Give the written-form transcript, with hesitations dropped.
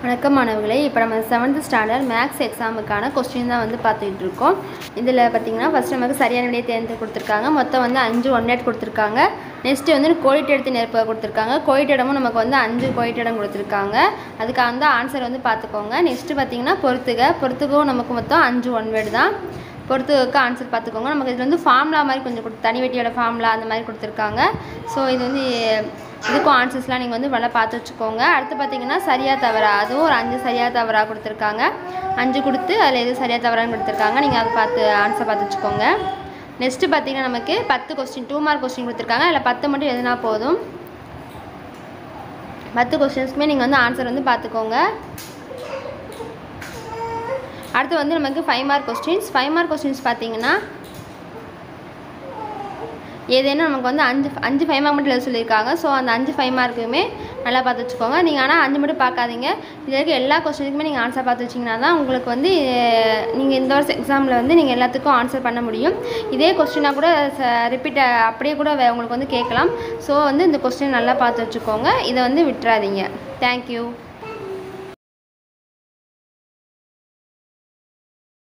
வணக்கம் மாணவர்களே, இப்போ நம்ம 7th ஸ்டாண்டர்ட் மேக்ஸ் எக்ஸாமுக்கான கொஸ்டின் தான் வந்து பார்த்துக்கிட்டு இருக்கோம். இதில் பார்த்தீங்கன்னா ஃபஸ்ட் நமக்கு சரியான விடையை தேர்ந்து கொடுத்துருக்காங்க. மொத்தம் வந்து 5 ஒன் கொடுத்துருக்காங்க. நெக்ஸ்ட்டு வந்து கோடிட்டு எடுத்து நிரப்ப கொடுத்துருக்காங்க. கோடிட்டு இடமும் நமக்கு வந்து 5 கோடிட்டு இடம் கொடுத்துருக்காங்க. அதுக்கு அந்த ஆன்சர் வந்து பார்த்துக்கோங்க. நெக்ஸ்ட்டு பார்த்தீங்கன்னா பொறுத்துகவும் நமக்கு மொத்தம் 5 ஒன் வேர்டு தான். பொறுத்துக்கு ஆன்சர் பார்த்துக்கோங்க. நமக்கு இதில் வந்து ஃபார்முலா மாதிரி கொஞ்சம் தனி வெட்டியோட ஃபார்முலா அந்த மாதிரி கொடுத்துருக்காங்க. ஸோ இது வந்து இதுக்கும் ஆன்சர்ஸ்லாம் நீங்கள் வந்து நல்லா பார்த்து வச்சுக்கோங்க. அடுத்து பார்த்தீங்கன்னா சரியா தவறா, அதுவும் ஒரு 5 சரியா தவறா கொடுத்துருக்காங்க. 5 கொடுத்து அதில் எது சரியா தவறான்னு கொடுத்துருக்காங்க. நீங்கள் அதை பார்த்து ஆன்சர் பார்த்து வச்சுக்கோங்க. நெக்ஸ்ட்டு பார்த்தீங்கன்னா நமக்கு 10 கொஸ்டின் 2 மார்க் கொஸ்டின் கொடுத்துருக்காங்க. அதில் 10 மட்டும் எதுனா போதும். 10 கொஸ்டின்ஸ்க்குமே நீங்கள் வந்து ஆன்சர் வந்து பார்த்துக்கோங்க. அடுத்து வந்து நமக்கு 5 மார்க் கொஸ்டின்ஸ். 5 மார்க் கொஸ்டின்ஸ் பார்த்தீங்கன்னா ஏதேனும் நமக்கு வந்து 5 5 மார்க் மட்டும் எழுத சொல்லியிருக்காங்க. ஸோ அந்த 5 5 மார்க்குமே நல்லா பார்த்து வச்சுக்கோங்க. நீங்கள் ஆனால் 5 மட்டும் பார்க்காதீங்க. இதில் இருக்க எல்லா கொஸ்டினுக்குமே நீங்கள் ஆன்சர் பார்த்து வச்சிங்கன்னா தான் உங்களுக்கு வந்து நீங்கள் இந்த வருஷம் எக்ஸாமில் வந்து நீங்கள் எல்லாத்துக்கும் ஆன்சர் பண்ண முடியும். இதே கொஸ்டினாக கூட ரிப்பீட் அப்படியே கூட உங்களுக்கு வந்து கேட்கலாம். ஸோ வந்து இந்த கொஸ்டின் நல்லா பார்த்து வச்சுக்கோங்க. இதை வந்து விட்டுறாதீங்க. தேங்க்யூ.